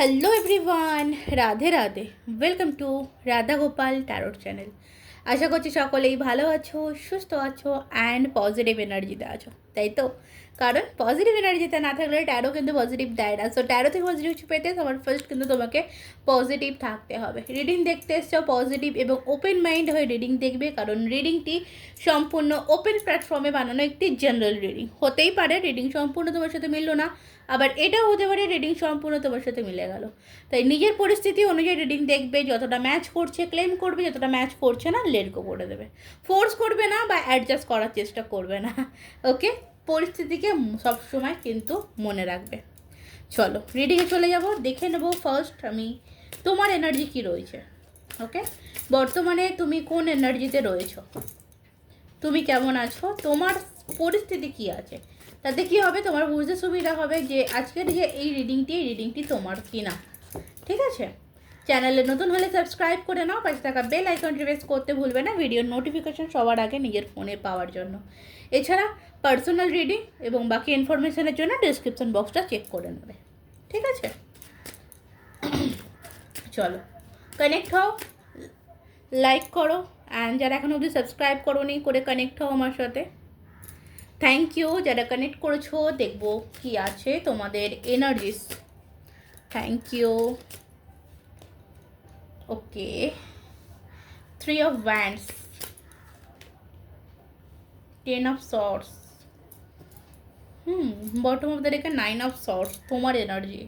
Hello everyone, Radhe Radhe. Welcome to Radha Gopal tarot channel. আশা করছি সকলেই ভালো আছো, সুস্থ আছো অ্যান্ড পজিটিভ এনার্জিতে আছো, তাই তো? কারণ পজিটিভ এনার্জিতে না থাকলে ট্যারো কিন্তু পজিটিভ দেয় না। সো ট্যারো থেকে পজিটিভ পেতে তোমার ফার্স্ট কিন্তু তোমাকে পজিটিভ থাকতে হবে। রিডিং দেখতে এসছো পজিটিভ এবং ওপেন মাইন্ড হয়ে রিডিং দেখবে, কারণ রিডিংটি সম্পূর্ণ ওপেন প্ল্যাটফর্মে বানানো একটি জেনারেল রিডিং। হতেই পারে রিডিং সম্পূর্ণ তোমার সাথে মিললো না, আবার এটাও হতে পারে রিডিং সম্পূর্ণ তোমার সাথে মিলে গেল। তাই নিজের পরিস্থিতি অনুযায়ী রিডিং দেখবে, যতটা ম্যাচ করছে ক্লেম করবে, যতটা ম্যাচ করছে না লেট গো করে দেবে। ফোর্স করবে না বা অ্যাডজাস্ট করার চেষ্টা করবে না। ওকে, পরিস্থিতিকে সবসময় কিন্তু মনে রাখবে। চলো রিডিংয়ে চলে যাব, দেখে নেব ফার্স্ট আমি তোমার এনার্জি কী রয়েছে। ওকে, বর্তমানে তুমি কোন এনার্জিতে রয়েছো, তুমি কেমন আছো, তোমার পরিস্থিতি কী আছে, তাতে কী হবে তোমার বুঝতে সুবিধা হবে যে আজকের যে এই রিডিংটি তোমার কি না। ঠিক আছে, চ্যানেলে নতুন হলে সাবস্ক্রাইব করে নাও, পাশে থাকা বেল আইকনটি প্রেস করতে ভুলবে না ভিডিওর নোটিফিকেশন সবার আগে নিজের ফোনে পাওয়ার জন্য। এছাড়া পার্সোনাল রিডিং এবং বাকি ইনফরমেশনের জন্য ডিসক্রিপশন বক্সটা চেক করে নেবে। ঠিক আছে, চলো কানেক্ট হও, লাইক করো, অ্যান্ড যারা এখন অবধি সাবস্ক্রাইব করোনি করে কানেক্ট হও আমার সাথে। থ্যাংক ইউ যারা কানেক্ট করেছো। দেখবো কি আছে তোমাদের energies. Thank you. Okay, 3 of Wands, 10 of Swords, bottom of the ডেকে 9 of Swords। তোমার এনার্জি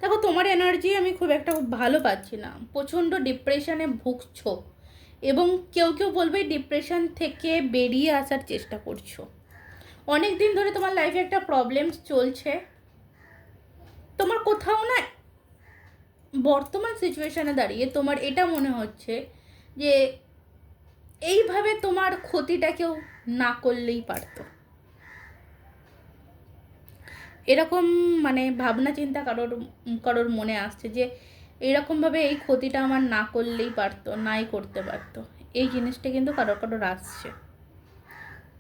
দেখো, তোমার এনার্জি আমি খুব একটা ভালো পাচ্ছি না। প্রচণ্ড ডিপ্রেশনে ভুগছো এবং কেউ কেউ বলবে ডিপ্রেশন থেকে বেরিয়ে আসার চেষ্টা করছো। অনেক দিন ধরে তোমার লাইফে একটা প্রবলেমস চলছে। তোমার কোথাও না বর্তমান সিচুয়েশানে দাঁড়িয়ে তোমার এটা মনে হচ্ছে যে এইভাবে তোমার ক্ষতিটা কেউ না করলেই পারতো। এরকম মানে ভাবনা চিন্তা কারোর মনে আসছে যে এইরকমভাবে এই ক্ষতিটা আমার না করলেই পারতো, নাই করতে পারতো। এই জিনিসটা কিন্তু কারোর আসছে।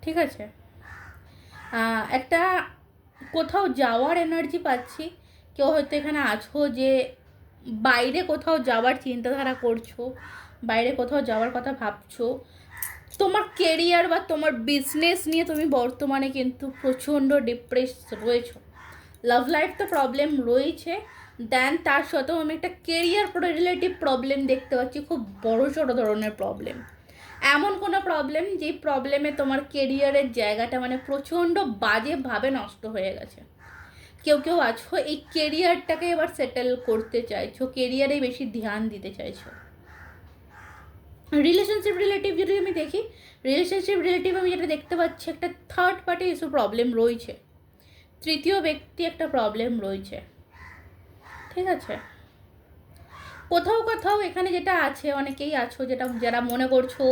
ঠিক আছে, একটা কোথাও যাওয়ার এনার্জি পাচ্ছি। কেউ হয়তো এখানে আছো যে বাইরে কোথাও যাওয়ার চিন্তাধারা করছো, বাইরে কোথাও যাওয়ার কথা ভাবছো। তোমার কেরিয়ার বা তোমার বিজনেস নিয়ে তুমি বর্তমানে কিন্তু প্রচণ্ড ডিপ্রেস রয়েছো। লাভ লাইফ তো প্রবলেম রয়েছে, দেন তার সত্ত্বেও আমি একটা কেরিয়ার রিলেটিভ প্রবলেম দেখতে পাচ্ছি, খুব বড়সড় ধরনের প্রবলেম। এমন কোনো প্রবলেম যেই প্রবলেমে তোমার কেরিয়ারের জায়গাটা মানে প্রচণ্ড বাজেভাবে নষ্ট হয়ে গেছে। কেউ কেউ আছো এই কেরিয়ারটাকে এবার সেটেল করতে চাইছো, কেরিয়ারে বেশি ধ্যান দিতে চাইছো। রিলেশনশিপ রিলেটিভ যদি আমি দেখি, রিলেশনশিপ রিলেটিভ আমি যেটা দেখতে পাচ্ছি, একটা থার্ড পার্টি ইস্যু প্রবলেম রয়েছে, তৃতীয় ব্যক্তি একটা প্রবলেম রয়েছে। ঠিক আছে, কোথাও কোথাও এখানে যেটা আছে, অনেকেই আছো যারা মনে করছো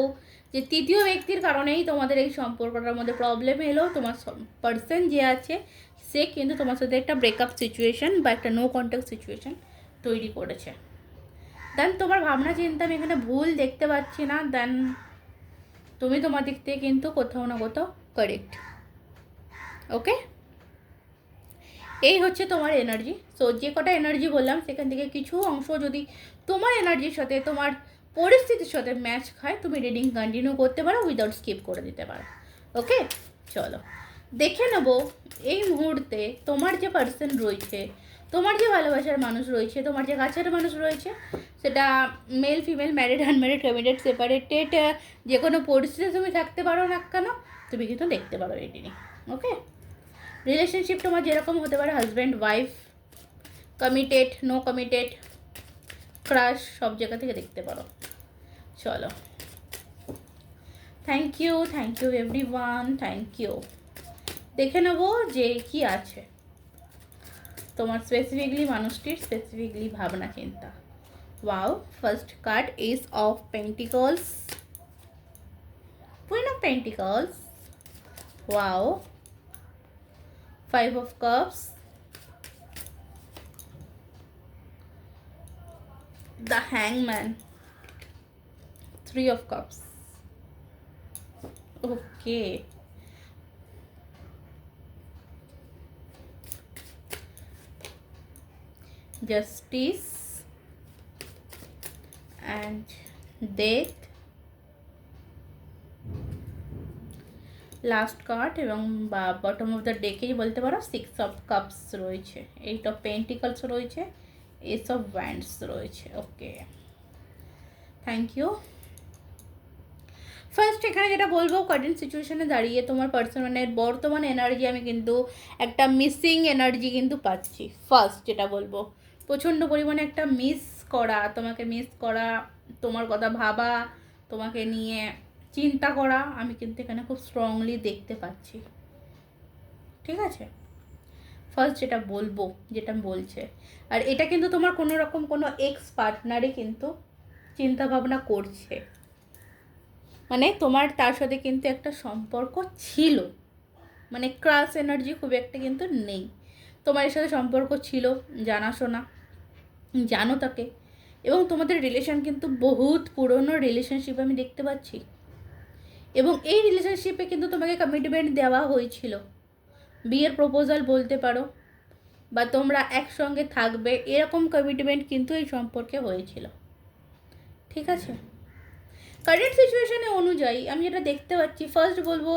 যে তৃতীয় ব্যক্তির কারণেই তোমাদের এই সম্পর্কটার মধ্যে প্রবলেম এলো। তোমার পার্সন যে আছে সে কিন্তু তোমার সাথে একটা ব্রেকআপ সিচুয়েশন বা একটা নো কন্ট্যাক্ট সিচুয়েশন তৈরি করেছে। দেন তোমার ভাবনা চিন্তা আমি এখানে ভুল দেখতে পাচ্ছি না, দেন তুমি তোমার দিক থেকে কিন্তু কোথাও না কোথাও কারেক্ট। ওকে, এই হচ্ছে তোমার এনার্জি। সো যে কটা এনার্জি বললাম সেখান থেকে কিছু অংশ যদি তোমার এনার্জির সাথে তোমার পরিস্থিতির সাথে ম্যাচ খায়, তুমি রিডিং কন্টিনিউ করতে পারো, উইদাউট স্কিপ করে দিতে পারো। ওকে, চলো দেখে নেবো এই মুহূর্তে তোমার যে পার্সন রয়েছে, তোমার যে ভালোবাসার মানুষ রয়েছে, তোমার যে কাছের মানুষ রয়েছে, সেটা male female married unmarried committed separated, যে কোনো পরিস্থিতিতে তুমি থাকতে পারো না কেন, তুমি কিন্তু দেখতে পারো এই রিডিং। ওকে, রিলেশনশিপ তোমার যেরকম হতে পারে, husband wife, committed, no committed, crush, সব জায়গা থেকে দেখতে পারো। চলো, thank you everyone, thank you. দেখে নেবো যে কি আছে তোমার স্পেসিফিকলি মানুষটির স্পেসিফিকলি ভাবনা চিন্তা। Wow, first card S of pentacles, queen of pentacles, wow, 5 of cups, the hangman, 3 of cups. Okay, justice and death, last card এবং বা বটম অফ দ্য ডেকেই বলতে পারো 6 অফ কাপস রয়েছে, 8 অফ পেন্টিকলস রয়েছে, S of wands রয়েছে। ওকে, thank you. First এখানে যেটা বলবো, কারেন্ট সিচুয়েশনে দাঁড়িয়ে তোমার পার্সনের বর্তমান এনার্জি আমি কিন্তু একটা মিসিং এনার্জি কিন্তু পাচ্ছি। ফার্স্ট যেটা বলবো, প্রচণ্ড পরিমাণে একটা মিস করা, তোমাকে মিস করা, তোমার কথা ভাবা, তোমাকে নিয়ে চিন্তা করা আমি কিন্তু এখানে খুব স্ট্রংলি দেখতে পাচ্ছি। ঠিক আছে, ফার্স্ট যেটা বলবো, যেটা বলছে, আর এটা কিন্তু তোমার কোনো রকম কোনো এক্স পার্টনারই কিন্তু চিন্তা ভাবনা করছে, মানে তোমার তার সাথে কিন্তু একটা সম্পর্ক ছিল, মানে ক্রাশ এনার্জি খুব একটা কিন্তু নেই, তোমার এর সাথে সম্পর্ক ছিল, জানাশোনা, জানো তাকে, এবং তোমাদের রিলেশন কিন্তু বহুত পুরনো রিলেশনশিপ আমি দেখতে পাচ্ছি, এবং এই রিলেশনশিপে কিন্তু তোমাকে কমিটমেন্ট দেওয়া হয়েছিল, বিয়ের প্রপোজাল বলতে পারো, বা তোমরা একসঙ্গে থাকবে এরকম কমিটমেন্ট কিন্তু এই সম্পর্কে হয়েছিল। ঠিক আছে, কারেন্ট সিচুয়েশনে অনুযায়ী আমি যেটা দেখতে পাচ্ছি, ফার্স্ট বলবো,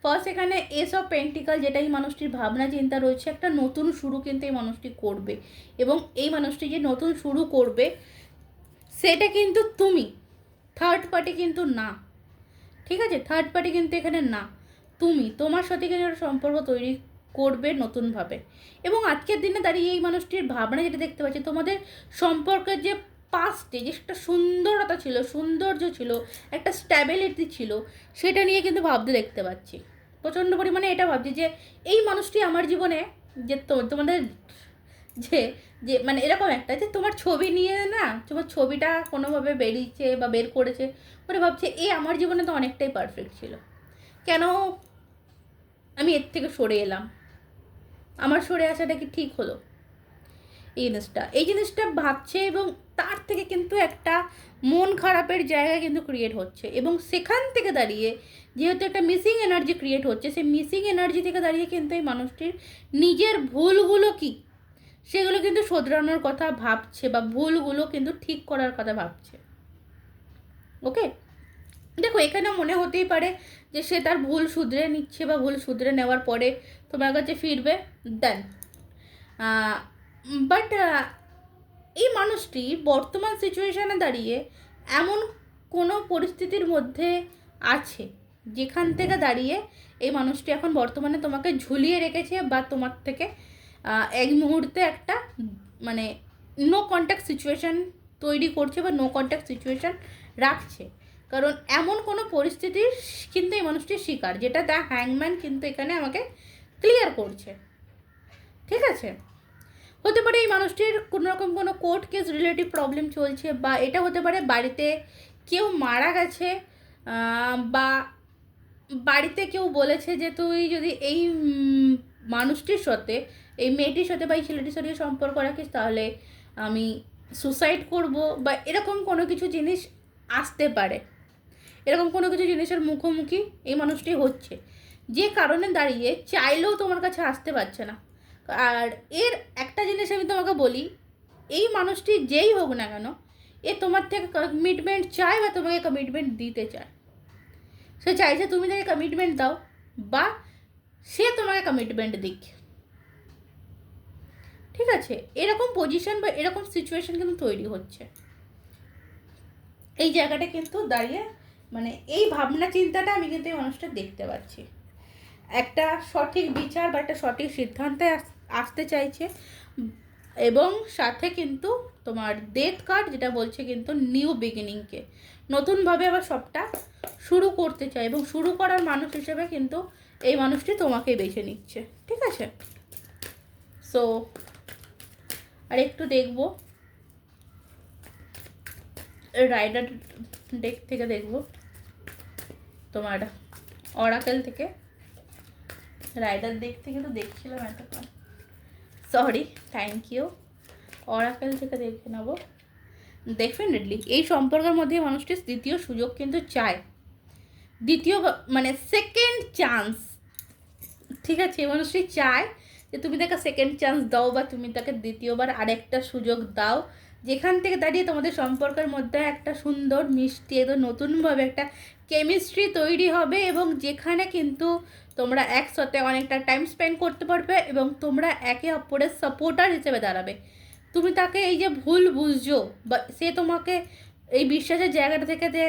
ফার্স্ট এখানে এস অফ পেন্টিকাল, যেটা এই মানুষটির ভাবনা চিন্তা রয়েছে, একটা নতুন শুরু কিন্তু এই মানুষটি করবে, এবং এই মানুষটি যে নতুন শুরু করবে সেটা কিন্তু তুমি, থার্ড পার্টি কিন্তু না। ঠিক আছে, থার্ড পার্টি কিন্তু এখানে না, তুমি তোমার সাথে কিন্তু একটা সম্পর্ক তৈরি করবে নতুনভাবে, এবং আজকের দিনে দাঁড়িয়ে এই মানুষটির ভাবনা যেটা দেখতে পাচ্ছি, তোমাদের সম্পর্কের যে পাস্টে যে একটা সুন্দরতা ছিল, সৌন্দর্য ছিল, একটা স্ট্যাবিলিটি ছিল, সেটা নিয়ে কিন্তু ভাবতে দেখতে পাচ্ছি, প্রচণ্ড পরিমাণে এটা ভাবছি যে এই মানুষটি আমার জীবনে, যে তোমাদের যে যে মানে এরকম একটা, যে তোমার ছবি নিয়ে না, তোমার ছবিটা কোনোভাবে বেরিয়েছে বা বের করেছে, মানে ভাবছে এ আমার জীবনে তো অনেকটাই পারফেক্ট ছিল, কেন আমি এর থেকে সরে এলাম, আমার সরে আসাটা কি ঠিক হলো, এই জিনিসটা ভাবছে, এবং তার থেকে কিন্তু একটা মন খারাপের জায়গা কিন্তু ক্রিয়েট হচ্ছে, এবং সেখান থেকে দাঁড়িয়ে যেহেতু একটা মিসিং এনার্জি ক্রিয়েট হচ্ছে, সেই মিসিং এনার্জি থেকে দাঁড়িয়ে কিন্তু এই মানুষটির নিজের ভুলগুলো কি সেগুলো কিন্তু শোধরানোর কথা ভাবছে, বা ভুলগুলো কিন্তু ঠিক করার কথা ভাবছে। ওকে, দেখো এখানে মনে হতেই পারে যে সে তার ভুল শুধরে নিচ্ছে, বা ভুল শুধরে নেওয়ার পরে তোমার কাছে ফিরবে, দেন বাট এই মানুষটি বর্তমান সিচুয়েশানে দাঁড়িয়ে এমন কোনো পরিস্থিতির মধ্যে আছে যেখান থেকে দাঁড়িয়ে এই মানুষটি এখন বর্তমানে তোমাকে ঝুলিয়ে রেখেছে, বা তোমার থেকে এক মুহূর্তে একটা মানে নো কন্ট্যাক্ট সিচুয়েশান তৈরি করছে, বা নো কন্ট্যাক্ট সিচুয়েশান রাখছে, কারণ এমন কোনো পরিস্থিতির কিন্তু এই মানুষটির শিকার, যেটা দ্য হ্যাংম্যান কিন্তু এখানে আমাকে ক্লিয়ার করছে। ঠিক আছে, হতে পারে এই মানুষটির কোনো রকম কোনো কোর্ট কেস রিলেটিভ প্রবলেম চলছে, বা এটা হতে পারে বাড়িতে কেউ মারা গেছে, বা বাড়িতে কেউ বলেছে যে তুই যদি এই মানুষটির সাথে, এই মেয়েটির সাথে বা এই ছেলেটির সাথে সম্পর্ক রাখিস তাহলে আমি সুসাইড করব, বা এরকম কোনো কিছু জিনিস আসতে পারে, এরকম কোনো কিছু জিনিসের মুখোমুখি এই মানুষটি হচ্ছে, যে কারণে দাঁড়িয়ে চাইলেও তোমার কাছে আসতে পারছে না। আর এর একটা জিনিস আমি তোমাকে বলি, এই মানুষটি যেই হোক না কেন, এ তোমার থেকে কমিটমেন্ট চায়, বা তোমাকে কমিটমেন্ট দিতে চায়, সে চাইছে তুমি তাকে কমিটমেন্ট দাও, বা সে তোমাকে কমিটমেন্ট দিক। ঠিক আছে, এরকম পজিশন বা এরকম সিচুয়েশন কিন্তু তৈরি হচ্ছে, এই জায়গাটা কিন্তু দাঁড়িয়ে মানে এই ভাবনা চিন্তাটা আমি কিন্তু এই মানুষটা দেখতে পাচ্ছি, একটা সঠিক বিচার বা একটা সঠিক সিদ্ধান্তে আসতে চাইছে, এবং সাথে কিন্তু তোমার ডেথ কার্ড যেটা বলছে কিন্তু নিউ বিগিনিংকে, নতুনভাবে আবার সবটা শুরু করতে চায়, এবং শুরু করার মানুষ হিসেবে কিন্তু এই মানুষটি তোমাকেই বেছে নিচ্ছে। ঠিক আছে, সো আর একটু দেখবো রাইডার ডেক থেকে, দেখবো তোমার অরাকেল থেকে, রাইডার ডেক থেকে তো দেখছিলাম এতক্ষণ, সরি, থ্যাংক ইউ, অরাকেল থেকে দেখে নেবো। ডেফিনেটলি এই সম্পর্কের মধ্যে মানুষটি দ্বিতীয় সুযোগ কিন্তু চায়, দ্বিতীয় মানে সেকেন্ড চান্স। ঠিক আছে, মানুষটি চায় যে তুমি তাকে সেকেন্ড চান্স দাও বা তুমি তাকে দ্বিতীয়বার আরেকটা সুযোগ দাও, যেখান থেকে দাঁড়িয়ে তোমাদের সম্পর্কের মধ্যে একটা সুন্দর মিষ্টি একদম নতুনভাবে একটা কেমিস্ট্রি তৈরি হবে, এবং যেখানে কিন্তু তোমরা একসাথে অনেকটা টাইম স্পেন্ড করতে পারবে এবং তোমরা একে অপরের সাপোর্টার হিসেবে দাঁড়াবে। তুমি তাকে এই যে ভুল বুঝছো বা সে তোমাকে এই বিশ্বাসের জায়গাটা থেকে যে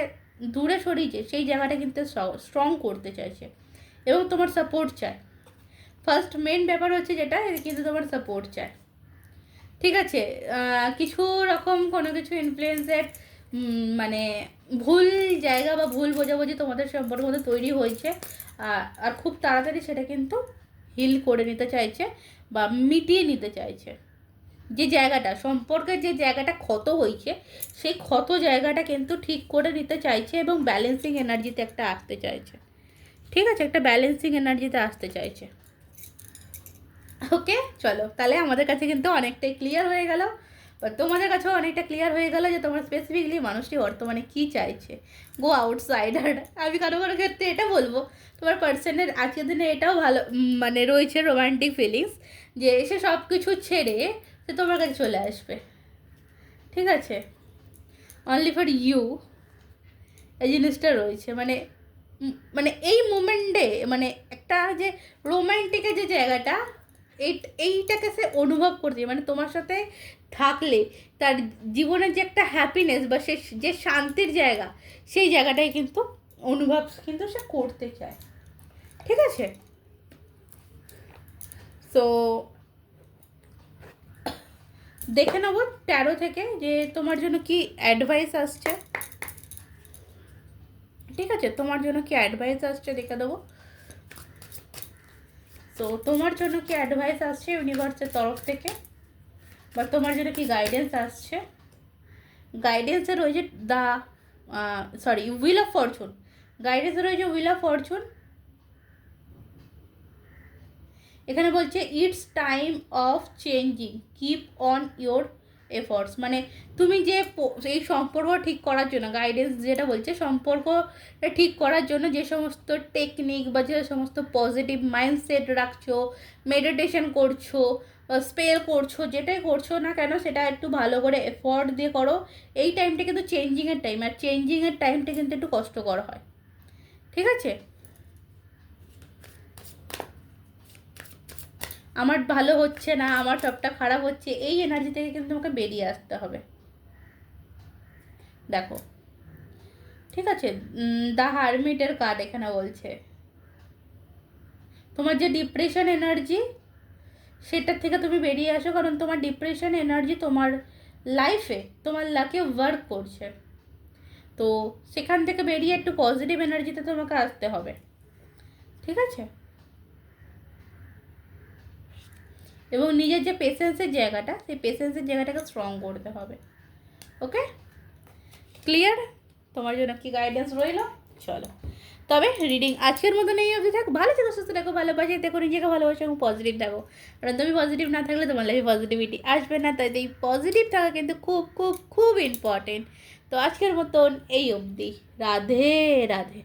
দূরে সরিয়েছে, সেই জায়গাটা কিন্তু স্ট্রং করতে চাইছে এবং তোমার সাপোর্ট চায়। ফার্স্ট মেন ব্যাপার হচ্ছে যেটা, কিন্তু তোমার সাপোর্ট চায়। ঠিক আছে, কিছু রকম কোনো কিছু ইনফ্লুয়েন্সের মানে ভুল জায়গা বা ভুল বোঝাবুঝি তোমাদের সম্পর্কের মধ্যে তৈরি হয়েছে, আর খুব তাড়াতাড়ি সেটা কিন্তু হিল করে নিতে চাইছে বা মিটিয়ে নিতে চাইছে। যে জায়গাটা সম্পর্কের যে জায়গাটা ক্ষত হয়েছে, সেই ক্ষত জায়গাটা কিন্তু ঠিক করে নিতে চাইছে এবং ব্যালেন্সিং এনার্জিতে একটা আসতে চাইছে। ঠিক আছে, একটা ব্যালেন্সিং এনার্জিতে আসতে চাইছে। ওকে, চলো তাহলে আমাদের কাছে কিন্তু অনেকটাই ক্লিয়ার হয়ে গেল, তোমাদের কাছেও অনেকটা ক্লিয়ার হয়ে গেল যে তোমার স্পেসিফিকলি মানুষটি বর্তমানে কী চাইছে। Go outside. আর আমি কারো কারো ক্ষেত্রে এটা বলবো, তোমার পার্সনের আজকের দিনে এটাও ভালো মানে রয়েছে রোমান্টিক ফিলিংস, যে এসে সব কিছু ছেড়ে সে তোমার কাছে চলে আসবে। ঠিক আছে, অনলি ফর ইউ এই জিনিসটা রয়েছে। মানে মানে এই মুমেন্টে মানে একটা যে রোমান্টিকের যে জায়গাটা, এইটাকে সে অনুভব করতে, মানে তোমার সাথে থাকলে তার জীবনের যে একটা হ্যাপিনেস বা সে যে শান্তির জায়গা, সেই জায়গাটাই কিন্তু অনুভব কিন্তু সে করতে চায়। ঠিক আছে, তো দেখে নেব 13 থেকে যে তোমার জন্য কি অ্যাডভাইস আসছে। ঠিক আছে, তোমার জন্য কি অ্যাডভাইস আসছে দেখে দেবো। তো তোমার জন্য কি অ্যাডভাইস আসছে ইউনিভার্সের তরফ থেকে, বা তোমার জন্য কি গাইডেন্স আসছে। গাইডেন্সে রয়েছে হুইল অফ ফরচুন। গাইডেন্সে রয়েছে হুইল অফ ফরচুন। এখানে বলছে it's time of changing, keep on your efforts. মানে তুমি যে এই সম্পর্ক ঠিক করার জন্য, গাইডেন্স যেটা বলছে সম্পর্কটা ঠিক করার জন্য যে সমস্ত টেকনিক বা যে সমস্ত পজিটিভ মাইন্ডসেট রাখছো, মেডিটেশন করছো, স্পেল করছো, যেটাই করছো না কেন সেটা একটু ভালো করে এফর্ট দিয়ে করো। এই টাইমটা কিন্তু চেঞ্জিংয়ের টাইম, আর চেঞ্জিংয়ের টাইমটা কিন্তু একটু কষ্টকর হয়। ঠিক আছে, আমার ভালো হচ্ছে না, আমার সবটা খারাপ হচ্ছে, এই এনার্জি থেকে কিন্তু তোমাকে বেরিয়ে আসতে হবে। দেখো, ঠিক আছে, দ্য হারমিটের কার্ড এখানে বলছে তোমার যে ডিপ্রেশন এনার্জি, সেটার থেকে তুমি বেরিয়ে আসো, কারণ তোমার ডিপ্রেশন এনার্জি তোমার লাইফে তোমার লাকে ওয়ার্ক করছে। তো সেখান থেকে বেরিয়ে একটু পজিটিভ এনার্জিতে তোমাকে আসতে হবে। ঠিক আছে, এবং নিজের যে পেশেন্সের জায়গাটা, সেই পেশেন্সের জায়গাটাকে স্ট্রং করতে হবে। ওকে, ক্লিয়ার? তোমার জন্য কি গাইডেন্স রইলো। চলো তবে রিডিং আজকের মতন এই অবধি থাক। ভালো থেকো, সুস্থ থাকো, ভালোবাসি দেখো, নিজেকে ভালোবাসো এবং পজিটিভ থাকো। কারণ তুমি পজিটিভ না থাকলে তোমার লাইফে পজিটিভিটি আসবে না। তাই এই পজিটিভ থাকা কিন্তু খুব খুব খুব ইম্পর্টেন্ট। তো আজকের মতন এই অবধি। রাধে রাধে।